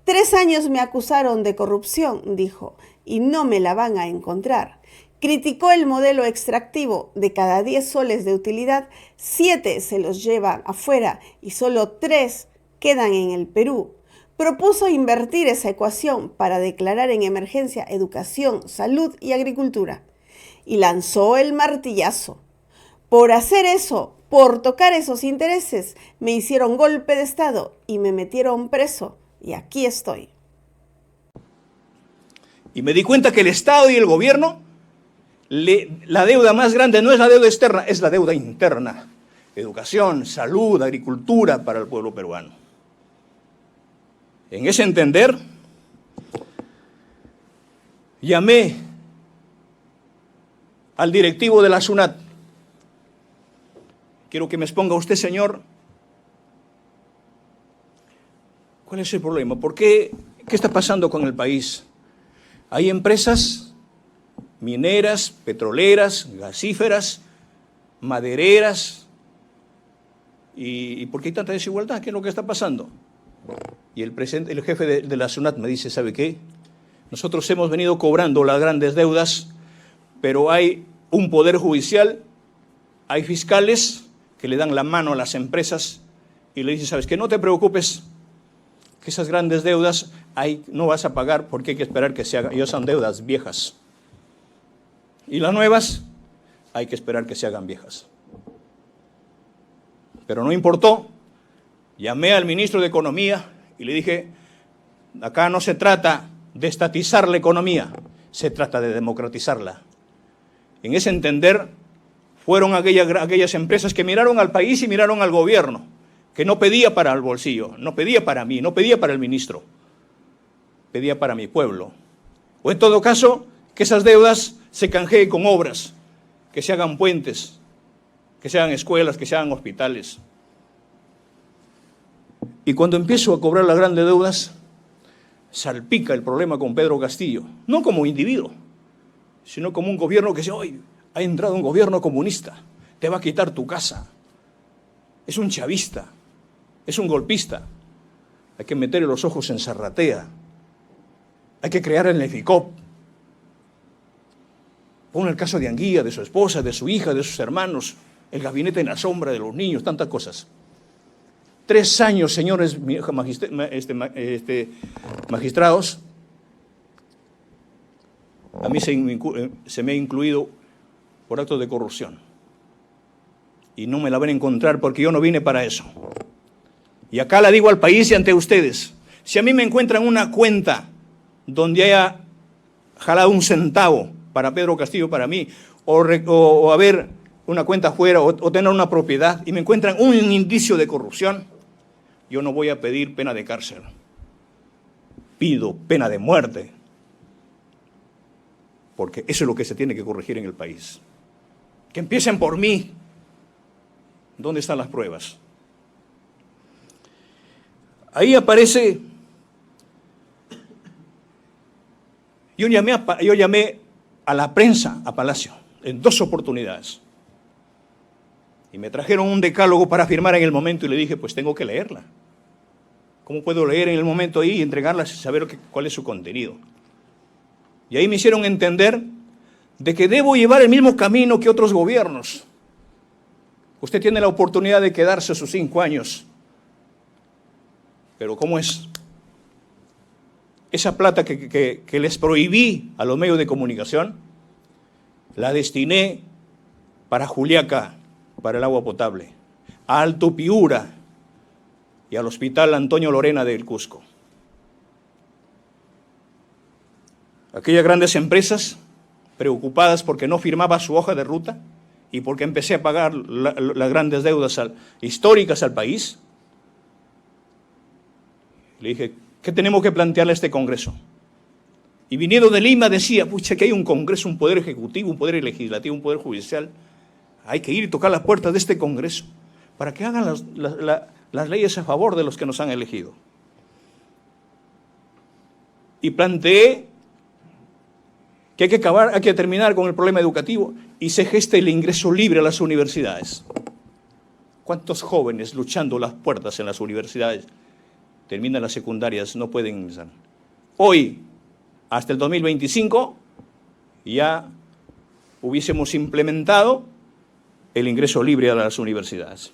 3 años me acusaron de corrupción, dijo, y no me la van a encontrar. Criticó el modelo extractivo. De cada 10 soles de utilidad, 7 se los llevan afuera y solo 3 quedan en el Perú. Propuso invertir esa ecuación para declarar en emergencia educación, salud y agricultura. Y lanzó el martillazo. Por hacer eso, por tocar esos intereses, me hicieron golpe de Estado y me metieron preso. Y aquí estoy. Y me di cuenta que el Estado y el gobierno, la deuda más grande no es la deuda externa, es la deuda interna. Educación, salud, agricultura para el pueblo peruano. En ese entender, llamé al directivo de la SUNAT. Quiero que me exponga usted, señor, ¿cuál es el problema? ¿Por qué? ¿Qué está pasando con el país? Hay empresas mineras, petroleras, gasíferas, madereras. ¿Y por qué hay tanta desigualdad? ¿Qué es lo que está pasando? Y el jefe de la SUNAT me dice, ¿sabe qué? Nosotros hemos venido cobrando las grandes deudas, pero hay un poder judicial, hay fiscales que le dan la mano a las empresas y le dicen, ¿sabes qué? No te preocupes, que esas grandes deudas no vas a pagar porque hay que esperar que se hagan. Ellos son deudas viejas. Y las nuevas hay que esperar que se hagan viejas. Pero no importó. Llamé al ministro de Economía y le dije, acá no se trata de estatizar la economía, se trata de democratizarla. En ese entender, fueron aquellas empresas que miraron al país y miraron al gobierno, que no pedía para el bolsillo, no pedía para mí, no pedía para el ministro, pedía para mi pueblo. O en todo caso, que esas deudas se canjeen con obras, que se hagan puentes, que se hagan escuelas, que se hagan hospitales. Y cuando empiezo a cobrar las grandes deudas, salpica el problema con Pedro Castillo, no como individuo, sino como un gobierno que dice, hoy ha entrado un gobierno comunista, te va a quitar tu casa, es un chavista, es un golpista, hay que meterle los ojos en Zarratea, hay que crear el Neficop. Pon el caso de Anguía, de su esposa, de su hija, de sus hermanos, el gabinete en la sombra de los niños, tantas cosas. 3 años, señores magistrados, a mí se me ha incluido por actos de corrupción. Y no me la van a encontrar porque yo no vine para eso. Y acá la digo al país y ante ustedes. Si a mí me encuentran una cuenta donde haya jalado un centavo para Pedro Castillo, para mí, o haber una cuenta afuera, o tener una propiedad, y me encuentran un indicio de corrupción, yo no voy a pedir pena de cárcel. Pido pena de muerte. Porque eso es lo que se tiene que corregir en el país. Que empiecen por mí. ¿Dónde están las pruebas? Ahí aparece, yo llamé a la prensa a Palacio en 2 oportunidades. Y me trajeron un decálogo para firmar en el momento y le dije, pues tengo que leerla. ¿Cómo puedo leer en el momento ahí y entregarla sin saber cuál es su contenido? Y ahí me hicieron entender de que debo llevar el mismo camino que otros gobiernos. Usted tiene la oportunidad de quedarse sus 5 años. Pero ¿cómo es? Esa plata que les prohibí a los medios de comunicación, la destiné para Juliaca, para el agua potable, a Alto Piura y al Hospital Antonio Lorena del Cusco. Aquellas grandes empresas preocupadas porque no firmaba su hoja de ruta y porque empecé a pagar las grandes deudas históricas al país, le dije, ¿qué tenemos que plantearle a este Congreso? Y viniendo de Lima decía, pucha, que hay un Congreso, un Poder Ejecutivo, un Poder Legislativo, un Poder Judicial. Hay que ir y tocar las puertas de este Congreso para que hagan las leyes a favor de los que nos han elegido. Y planteé que hay que terminar con el problema educativo y se geste el ingreso libre a las universidades. ¿Cuántos jóvenes luchando las puertas en las universidades terminan las secundarias, no pueden ingresar? Hoy, hasta el 2025, ya hubiésemos implementado el ingreso libre a las universidades.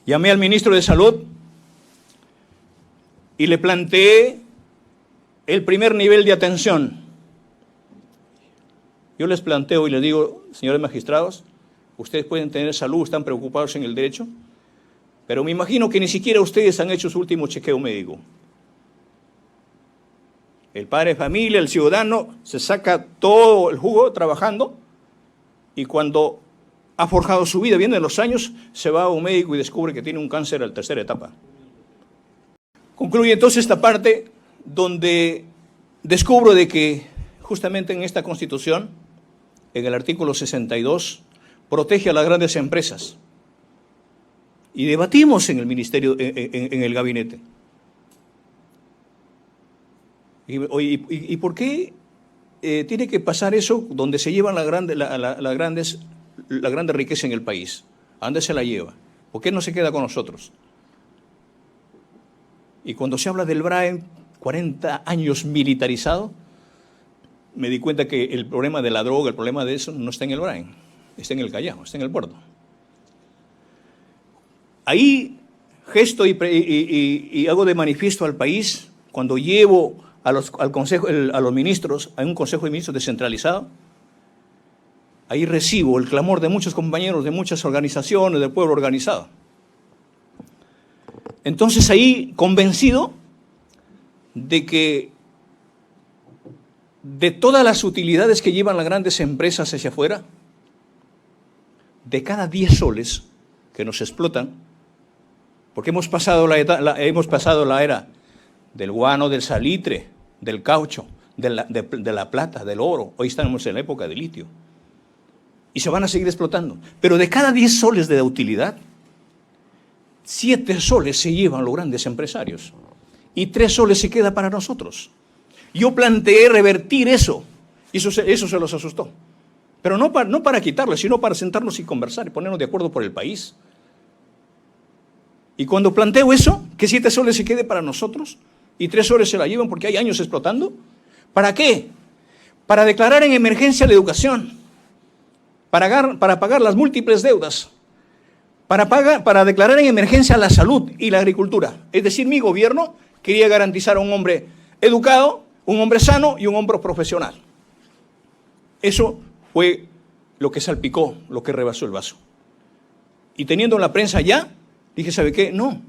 Llamé al ministro de Salud y le planteé el primer nivel de atención. Yo les planteo y les digo, señores magistrados, ustedes pueden tener salud, están preocupados en el derecho, pero me imagino que ni siquiera ustedes han hecho su último chequeo médico. El padre de familia, el ciudadano, se saca todo el jugo trabajando y cuando ha forjado su vida, vienen los años, se va a un médico y descubre que tiene un cáncer a la 3ª etapa. Concluye entonces esta parte donde descubro de que justamente en esta Constitución, en el artículo 62, protege a las grandes empresas. Y debatimos en el ministerio, en el gabinete. ¿Y por qué tiene que pasar eso donde se llevan la grande riqueza en el país? ¿A dónde se la lleva? ¿Por qué no se queda con nosotros? Y cuando se habla del BRAE, 40 años militarizado, me di cuenta que el problema de la droga, el problema de eso, no está en el BRAE, está en el Callao, está en el puerto. Ahí gesto y hago de manifiesto al país, cuando llevo a los ministros, a un consejo de ministros descentralizado, ahí recibo el clamor de muchos compañeros, de muchas organizaciones, del pueblo organizado. Entonces ahí, convencido de que de todas las utilidades que llevan las grandes empresas hacia afuera, de cada 10 soles que nos explotan, porque hemos pasado la era del guano, del salitre, del caucho, de la plata, del oro. Hoy estamos en la época del litio. Y se van a seguir explotando. Pero de cada 10 soles de utilidad, 7 soles se llevan los grandes empresarios. Y 3 soles se queda para nosotros. Yo planteé revertir eso. Y eso se los asustó. Pero no para quitarle, sino para sentarnos y conversar y ponernos de acuerdo por el país. Y cuando planteo eso, que 7 soles se quede para nosotros y 3 soles se la llevan porque hay años explotando, ¿para qué? Para declarar en emergencia la educación, para pagar las múltiples deudas, para declarar en emergencia la salud y la agricultura. Es decir, mi gobierno quería garantizar a un hombre educado, un hombre sano y un hombre profesional. Eso fue lo que salpicó, lo que rebasó el vaso. Y teniendo la prensa ya, dije, ¿sabe qué? No.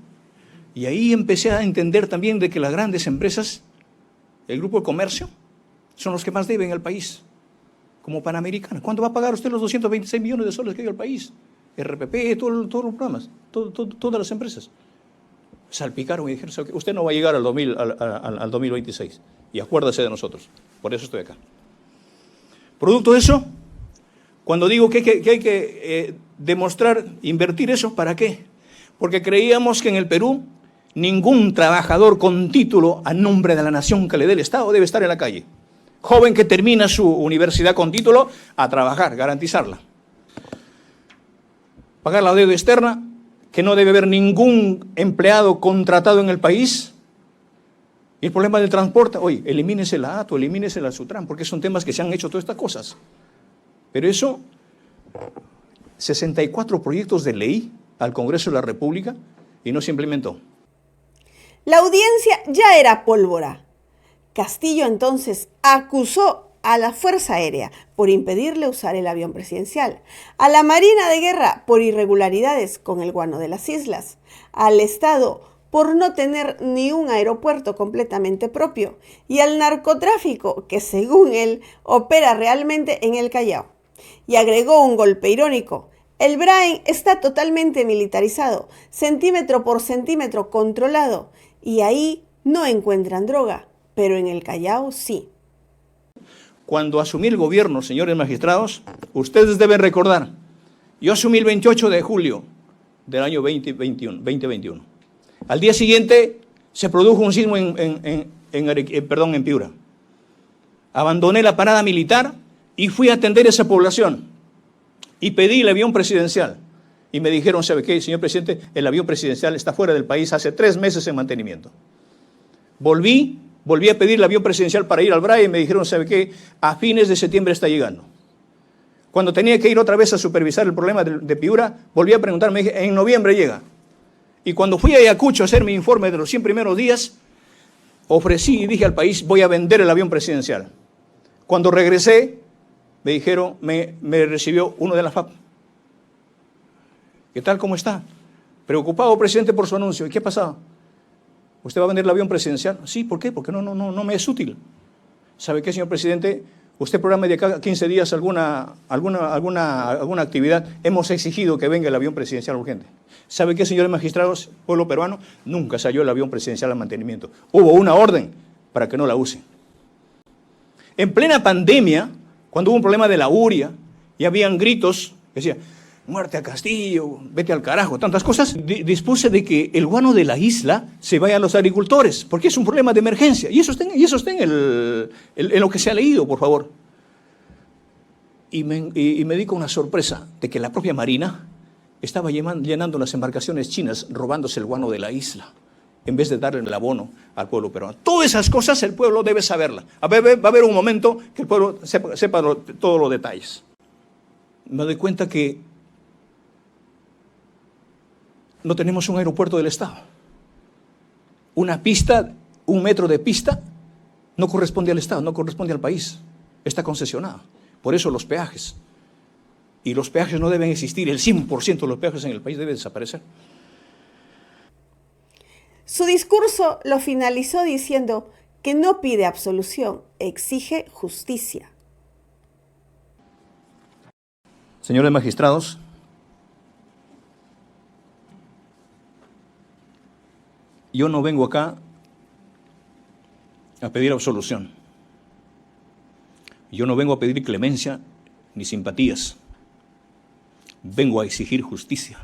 Y ahí empecé a entender también de que las grandes empresas, el grupo de comercio, son los que más deben al país, como Panamericana. ¿Cuánto va a pagar usted los 226 millones de soles que dio al país? RPP, todos los programas, todas las empresas. Salpicaron y dijeron, ¿sabe qué? Usted no va a llegar al 2026. Y acuérdese de nosotros. Por eso estoy acá. Producto de eso, cuando digo que hay que demostrar, invertir eso, ¿para qué? Porque creíamos que en el Perú ningún trabajador con título a nombre de la nación que le dé el Estado debe estar en la calle. Joven que termina su universidad con título, a trabajar, garantizarla. Pagar la deuda externa, que no debe haber ningún empleado contratado en el país. Y el problema del transporte, oye, elimínese la ATO, elimínese la SUTRAN, porque son temas que se han hecho todas estas cosas. Pero eso, 64 proyectos de ley al Congreso de la República y no se implementó. La audiencia ya era pólvora. Castillo entonces acusó a la Fuerza Aérea por impedirle usar el avión presidencial, a la Marina de Guerra por irregularidades con el guano de las islas, al Estado por no tener ni un aeropuerto completamente propio y al narcotráfico que, según él, opera realmente en el Callao. Y agregó un golpe irónico: el Brain está totalmente militarizado, centímetro por centímetro controlado, y ahí no encuentran droga, pero en el Callao sí. Cuando asumí el gobierno, señores magistrados, ustedes deben recordar, yo asumí el 28 de julio del año 2021. Al día siguiente se produjo un sismo en Piura. Abandoné la parada militar y fui a atender a esa población. Y pedí el avión presidencial. Y me dijeron, ¿sabe qué, señor presidente? El avión presidencial está fuera del país hace 3 meses en mantenimiento. Volví a pedir el avión presidencial para ir al BRAE y me dijeron, ¿sabe qué? A fines de septiembre está llegando. Cuando tenía que ir otra vez a supervisar el problema de Piura, volví a preguntar, me dije, en noviembre llega. Y cuando fui a Ayacucho a hacer mi informe de los 100 primeros días, ofrecí y dije al país, voy a vender el avión presidencial. Cuando regresé, me dijeron, me recibió uno de la FAP. ¿Qué tal? ¿Cómo está? Preocupado, presidente, por su anuncio. ¿Y qué ha pasado? ¿Usted va a vender el avión presidencial? Sí, ¿por qué? Porque no me es útil. ¿Sabe qué, señor presidente? Usted programa de cada 15 días alguna actividad. Hemos exigido que venga el avión presidencial urgente. ¿Sabe qué, señores magistrados, pueblo peruano? Nunca salió el avión presidencial al mantenimiento. Hubo una orden para que no la usen. En plena pandemia, cuando hubo un problema de la uria y habían gritos que decían, muerte a Castillo, vete al carajo, tantas cosas, dispuse de que el guano de la isla se vaya a los agricultores, porque es un problema de emergencia. Y eso está en lo que se ha leído, por favor. Y me di con una sorpresa de que la propia Marina estaba llenando las embarcaciones chinas, robándose el guano de la isla, en vez de darle el abono al pueblo peruano. Todas esas cosas el pueblo debe saberlas. Va a haber un momento que el pueblo sepa todos los detalles. Me doy cuenta que no tenemos un aeropuerto del Estado. Una pista, 1 metro de pista, no corresponde al Estado, no corresponde al país. Está concesionada. Por eso los peajes. Y los peajes no deben existir. El 100% de los peajes en el país debe desaparecer. Su discurso lo finalizó diciendo que no pide absolución, exige justicia. Señores magistrados, yo no vengo acá a pedir absolución. Yo no vengo a pedir clemencia ni simpatías. Vengo a exigir justicia.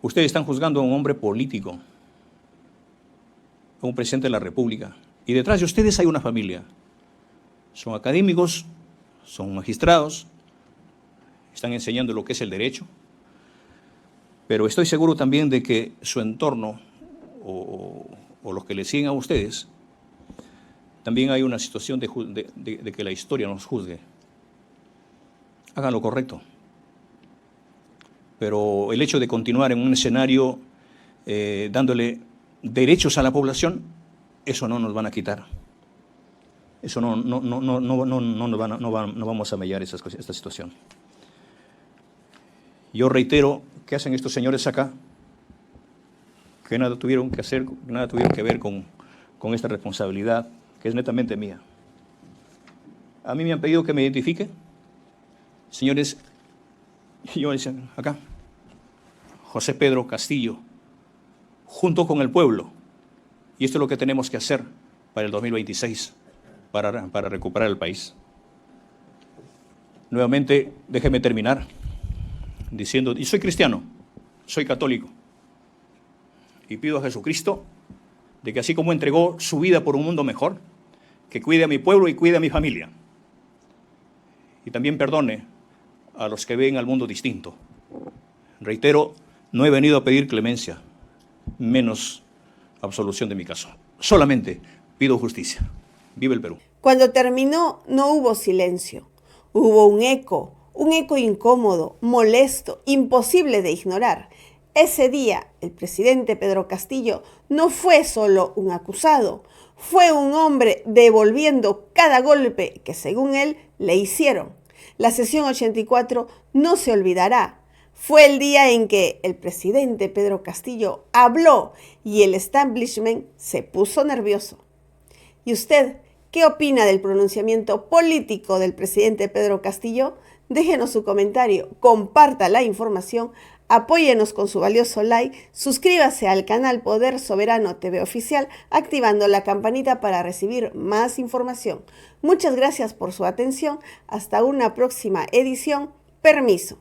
Ustedes están juzgando a un hombre político, a un presidente de la República, y detrás de ustedes hay una familia. Son académicos, son magistrados, están enseñando lo que es el derecho, pero estoy seguro también de que su entorno o los que le siguen a ustedes, también hay una situación de que la historia nos juzgue. Hagan lo correcto. pero el hecho de continuar en un escenario dándole derechos a la población, eso no nos van a quitar. Eso no vamos a mediar esta situación. Yo reitero, ¿qué hacen estos señores acá? Que nada tuvieron que hacer, nada tuvieron que ver con esta responsabilidad, que es netamente mía. A mí me han pedido que me identifique. Señores, yo decía acá, José Pedro Castillo, junto con el pueblo. Y esto es lo que tenemos que hacer para el 2026, para recuperar el país. Nuevamente, déjeme terminar diciendo, y soy cristiano, soy católico, y pido a Jesucristo de que así como entregó su vida por un mundo mejor, que cuide a mi pueblo y cuide a mi familia. Y también perdone a los que ven al mundo distinto. Reitero, no he venido a pedir clemencia, menos absolución de mi caso. Solamente pido justicia. Viva el Perú. Cuando terminó, no hubo silencio. Hubo un eco incómodo, molesto, imposible de ignorar. Ese día, el presidente Pedro Castillo no fue solo un acusado, fue un hombre devolviendo cada golpe que, según él, le hicieron. La sesión 84 no se olvidará. Fue el día en que el presidente Pedro Castillo habló y el establishment se puso nervioso. ¿Y usted qué opina del pronunciamiento político del presidente Pedro Castillo? Déjenos su comentario, comparta la información, apóyenos con su valioso like, suscríbase al canal Poder Soberano TV Oficial, activando la campanita para recibir más información. Muchas gracias por su atención. Hasta una próxima edición. Permiso.